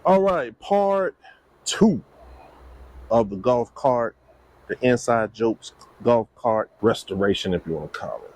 All right, part 2 of the golf cart, the Inside Jokes golf cart restoration, if you want to call it.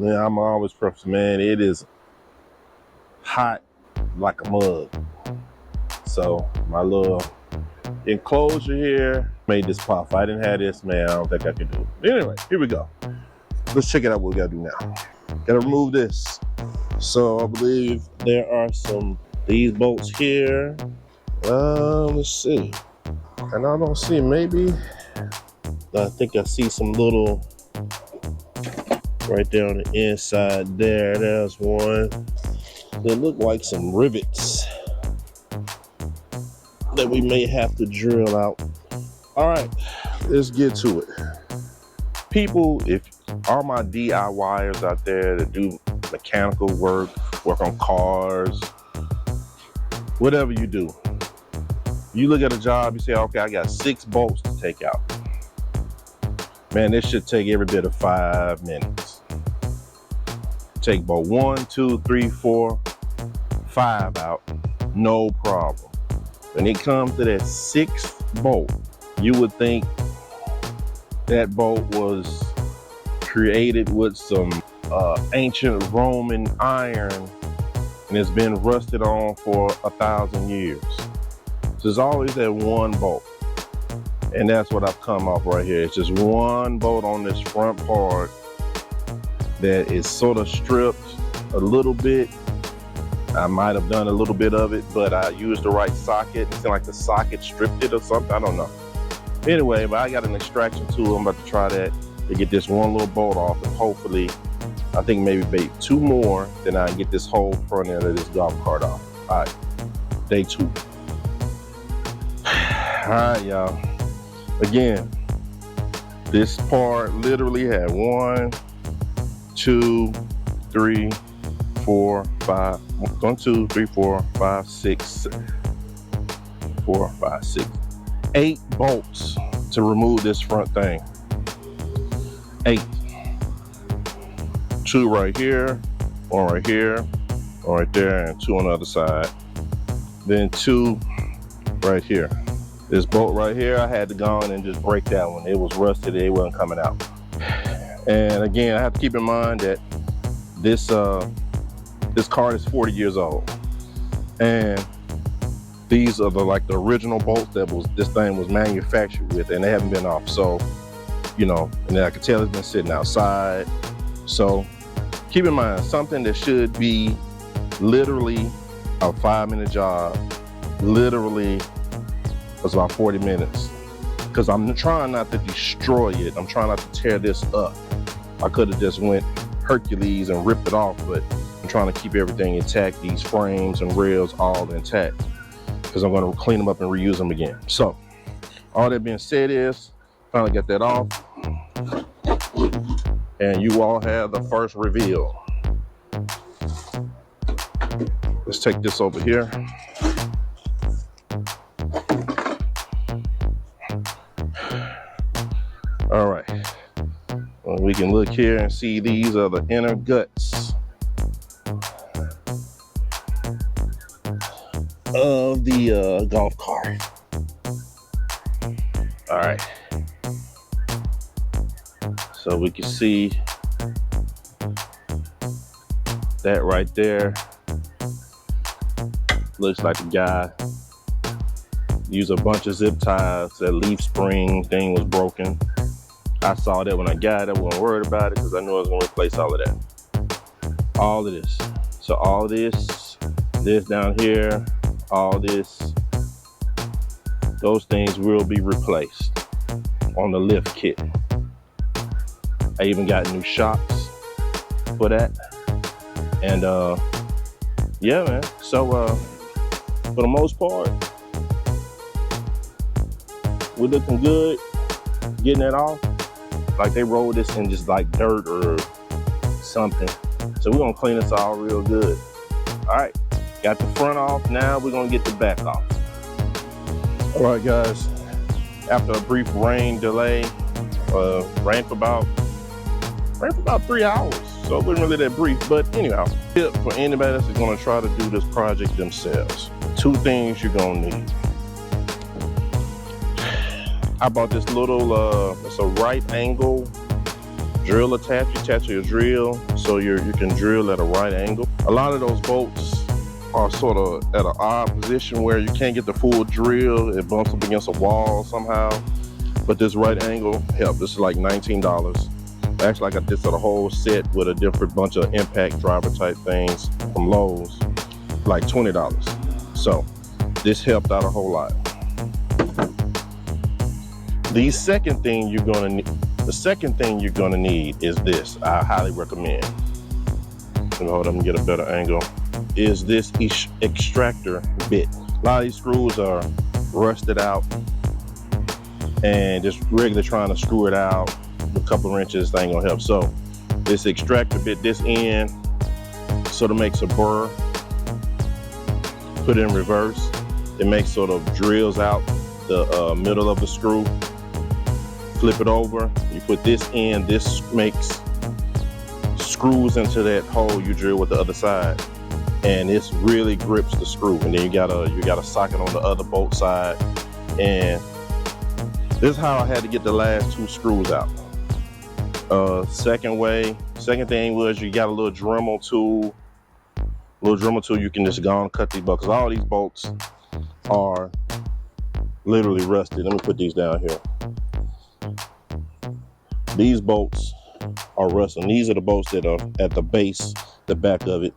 Yeah, I'm always preface, man, it is hot like a mug. So my little enclosure here made this pop. If I didn't have this, man, I don't think I could do it. But anyway, here we go. Let's check it out what we gotta do now. Gotta remove this. So I believe there are these bolts here. Let's see. And I don't see, maybe, I think I see some little, right there on the inside there, there's one. They look like some rivets that we may have to drill out. All right, let's get to it. People, if all my DIYers out there that do mechanical work on cars, whatever you do, you look at a job, you say, okay, I got 6 bolts to take out. Man, this should take every bit of 5 minutes. Take bolt 1, 2, 3, 4, 5 out, no problem. When it comes to that 6th bolt, you would think that bolt was created with some ancient Roman iron and it's been rusted on for 1,000 years. So there's always that one bolt. And that's what I've come off right here. It's just one bolt on this front part that is sort of stripped a little bit. I might have done a little bit of it, but I used the right socket. It seemed like the socket stripped it or something, I don't know. Anyway, but I got an extraction tool. I'm about to try that to get this one little bolt off, and hopefully, I think maybe 2 more, then I can get this whole front end of this golf cart off. All right, day 2. All right, y'all. Again, this part literally had 1, 2, 3, 4, 5. 1, 2, 3, 4, 5, 6. 4, 5, 6. 8 bolts to remove this front thing. 8. 2 right here, 1 right here, 1 right there, and 2 on the other side. Then 2 right here. This bolt right here, I had to go on and just break that one. It was rusted, it wasn't coming out. And again, I have to keep in mind that this cart is 40 years old. And these are the original bolts that this thing was manufactured with, and they haven't been off. So, you know, and I can tell it's been sitting outside. So keep in mind, something that should be literally a 5-minute job, literally was about 40 minutes. Because I'm trying not to destroy it. I'm trying not to tear this up. I could have just went Hercules and ripped it off, but I'm trying to keep everything intact, these frames and rails all intact, because I'm going to clean them up and reuse them again. So all that being said is, finally got that off, and you all have the first reveal. Let's take this over here. All right, well, we can look here and see these are the inner guts of the golf cart. All right, so we can see that right there. Looks like the guy used a bunch of zip ties. That leaf spring thing was broken. I saw that when I got it. I wasn't worried about it because I knew I was going to replace all of that. All of this. So all this down here, all this, those things will be replaced on the lift kit. I even got new shocks for that. And yeah, man. So for the most part, we're looking good getting that off. Like they rolled this in just like dirt or something. So we're gonna clean this all real good. All right, got the front off. Now we're gonna get the back off. All right, guys, after a brief rain delay, rain for about 3 hours. So it wasn't really that brief, but anyhow, tip for anybody that's gonna try to do this project themselves. Two things you're gonna need. I bought this little, it's a right angle drill attach. You attach your drill so you can drill at a right angle. A lot of those bolts are sort of at an odd position where you can't get the full drill. It bumps up against a wall somehow. But this right angle help. This is like $19. Actually, I got this at a whole set with a different bunch of impact driver type things from Lowe's, like $20. So this helped out a whole lot. The second thing you're gonna need is this. I highly recommend. Hold up and get a better angle. Is this extractor bit. A lot of these screws are rusted out and just regularly trying to screw it out. A couple of wrenches ain't gonna help. So this extractor bit, this end sort of makes a burr. Put it in reverse. It makes sort of drills out the middle of the screw. Flip it over. You put this in. This makes screws into that hole you drill with the other side, and this really grips the screw. And then you got a socket on the other bolt side, and this is how I had to get the last two screws out. Second thing was you got a little Dremel tool. You can just go and cut these bolts. All these bolts are literally rusted. Let me put these down here. These bolts are rusted. These are the bolts that are at the base, the back of it.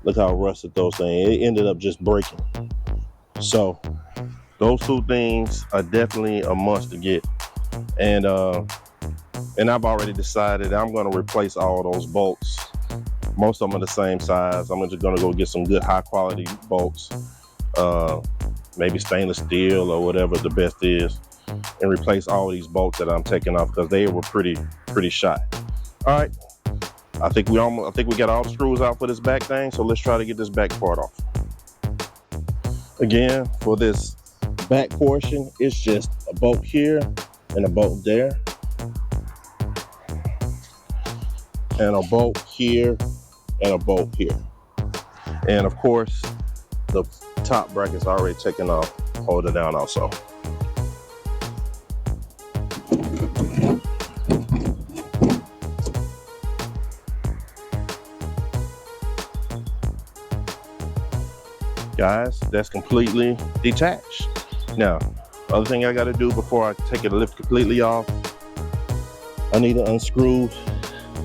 Look how rusted those things. It ended up just breaking. So those two things are definitely a must to get. And I've already decided I'm going to replace all those bolts. Most of them are the same size. I'm just going to go get some good high quality bolts, maybe stainless steel or whatever the best is, and replace all these bolts that I'm taking off because they were pretty shot. All right, I think we got all the screws out for this back thing. So let's try to get this back part off. Again, for this back portion, it's just a bolt here and a bolt there, and a bolt here and a bolt here. And of course, the top bracket's already taken off. Hold it down also. Guys, that's completely detached. Now, other thing I got to do before I take it lift completely off, I need to unscrew.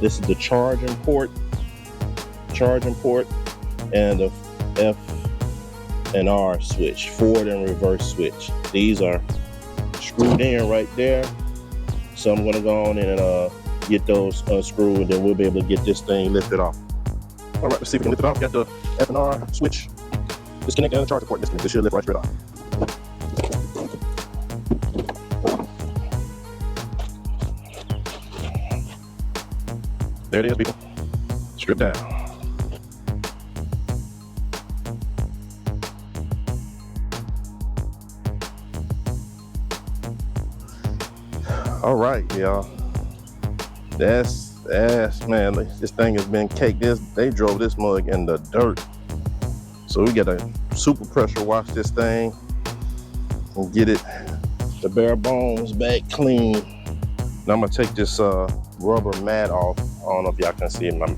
This is the charging port, and the F and R switch, forward and reverse switch. These are screwed in right there. So I'm gonna go on and get those unscrewed, and then we'll be able to get this thing lifted off. All right, let's see if we can lift it off. Got the F and R switch disconnected and the charger port disconnected. This should lift right straight off. There it is, people. Strip down. All right, y'all. That's man. This thing has been caked. They drove this mug in the dirt. So we gotta super pressure wash this thing and get it the bare bones back clean. Now I'm gonna take this rubber mat off. I don't know if y'all can see my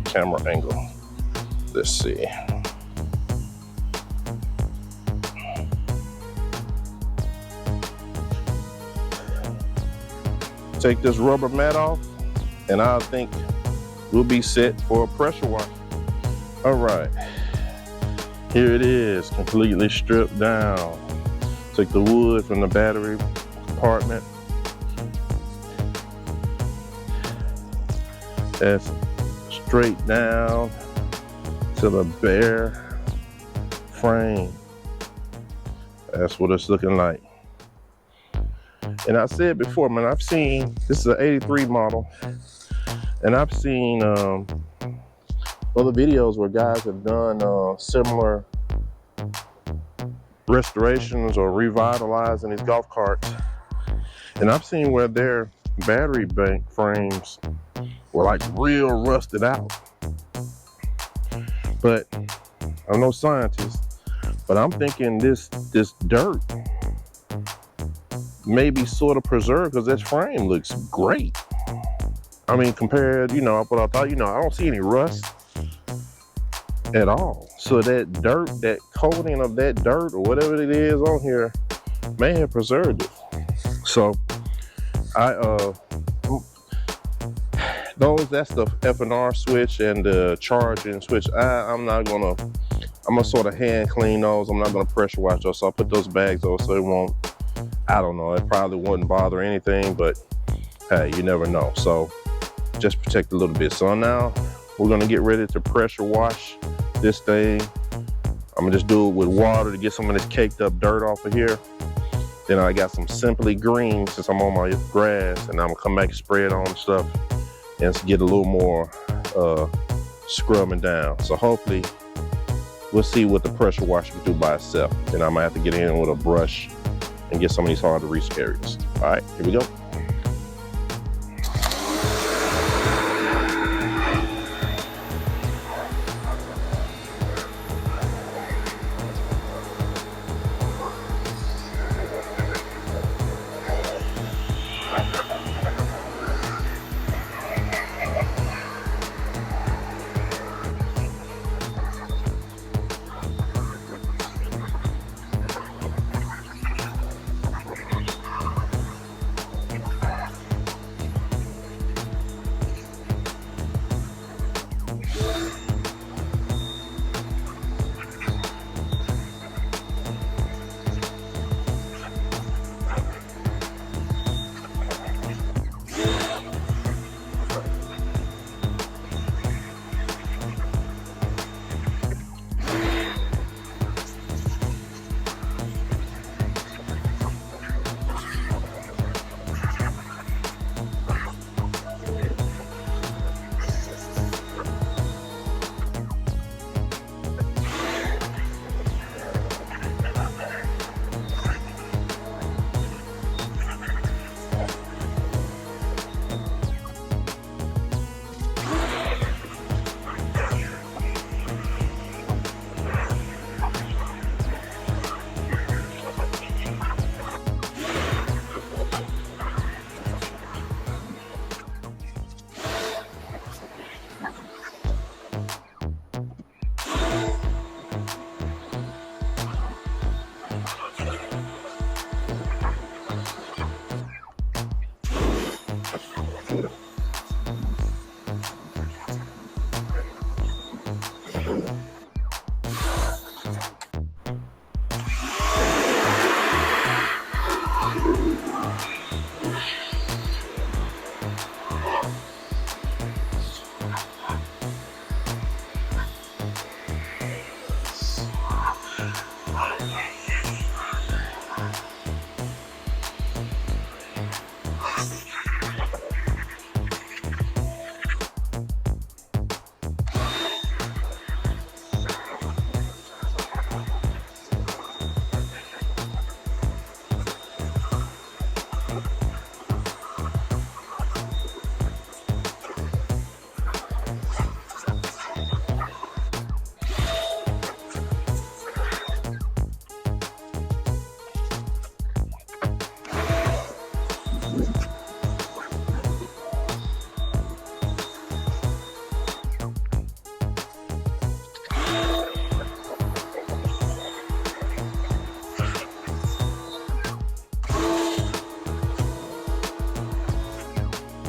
camera angle. Let's see. Take this rubber mat off, and I think we'll be set for a pressure wash. All right, here it is, completely stripped down. Took the wood from the battery compartment. That's straight down to the bare frame. That's what it's looking like. And I said before, man, I've seen, this is an 83 model, and I've seen other videos where guys have done similar restorations or revitalizing these golf carts. And I've seen where their battery bank frames were like real rusted out. But I'm no scientist, But I'm thinking this dirt may be sort of preserved because this frame looks great. I mean, compared, what I thought, I don't see any rust at all. So that dirt, that coating of that dirt or whatever it is on here may have preserved it. So that's the F&R switch and the charging switch. I'm gonna sort of hand clean those. I'm not gonna pressure wash those. So I'll put those bags over so it won't, I don't know, it probably wouldn't bother anything, but hey, you never know. So just protect a little bit. So now we're gonna get ready to pressure wash this thing. I'm gonna just do it with water to get some of this caked up dirt off of here. Then I got some Simply Green since I'm on my grass, and I'm gonna come back and spray it on and stuff and get a little more scrubbing down. So hopefully we'll see what the pressure wash can do by itself. Then I might have to get in with a brush and get some of these hard to reach areas. All right, here we go.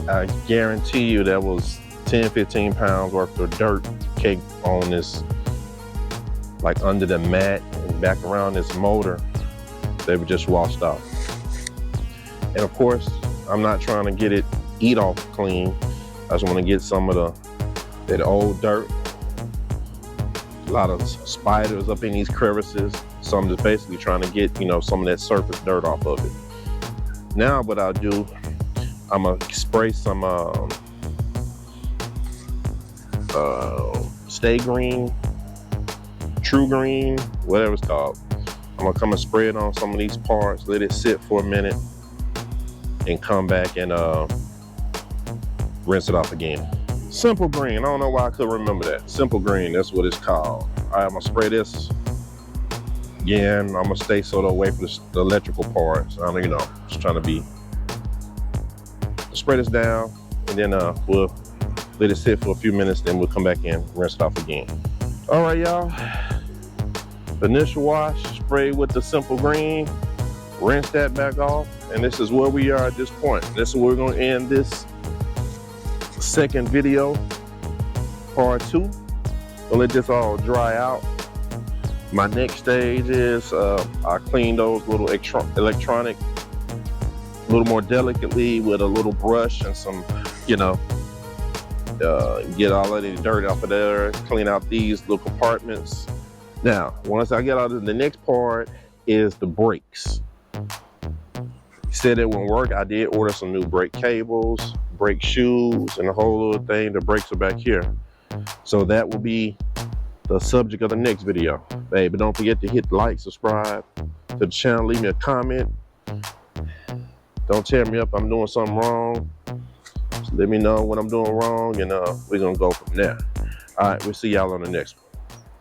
I guarantee you that was 10, 15 pounds worth of dirt caked on this, like under the mat and back around this motor. They were just washed off. And of course, I'm not trying to get it eat off clean. I just want to get some of that old dirt. A lot of spiders up in these crevices. So I'm just basically trying to get, some of that surface dirt off of it. Now what I'll do, I'm gonna spray some Stay Green, True Green, whatever it's called. I'm gonna come and spray it on some of these parts, let it sit for a minute, and come back and rinse it off again. Simple Green, I don't know why I couldn't remember that. Simple Green, that's what it's called. All right, I'm gonna spray this Again, I'm gonna stay sort of away from the electrical parts. I don't, just trying to be, spray this down, and then we'll let it sit for a few minutes, then we'll come back in, rinse it off again. All right, y'all. Initial wash, spray with the simple green, rinse that back off, and this is where we are at this point. This is where we're gonna end this second video, part 2. I'll let this all dry out. My next stage is I clean those little electronic a little more delicately with a little brush and some, get all of the dirt off of there, clean out these little compartments. Now, once I get out of the next part is the brakes. Said it wouldn't work. I did order some new brake cables, brake shoes, and the whole little thing. The brakes are back here. So that will be the subject of the next video. Hey, but don't forget to hit like, subscribe to the channel, leave me a comment. Don't tear me up I'm doing something wrong. Just let me know what I'm doing wrong, and we're gonna go from there. All right, we'll see y'all on the next one.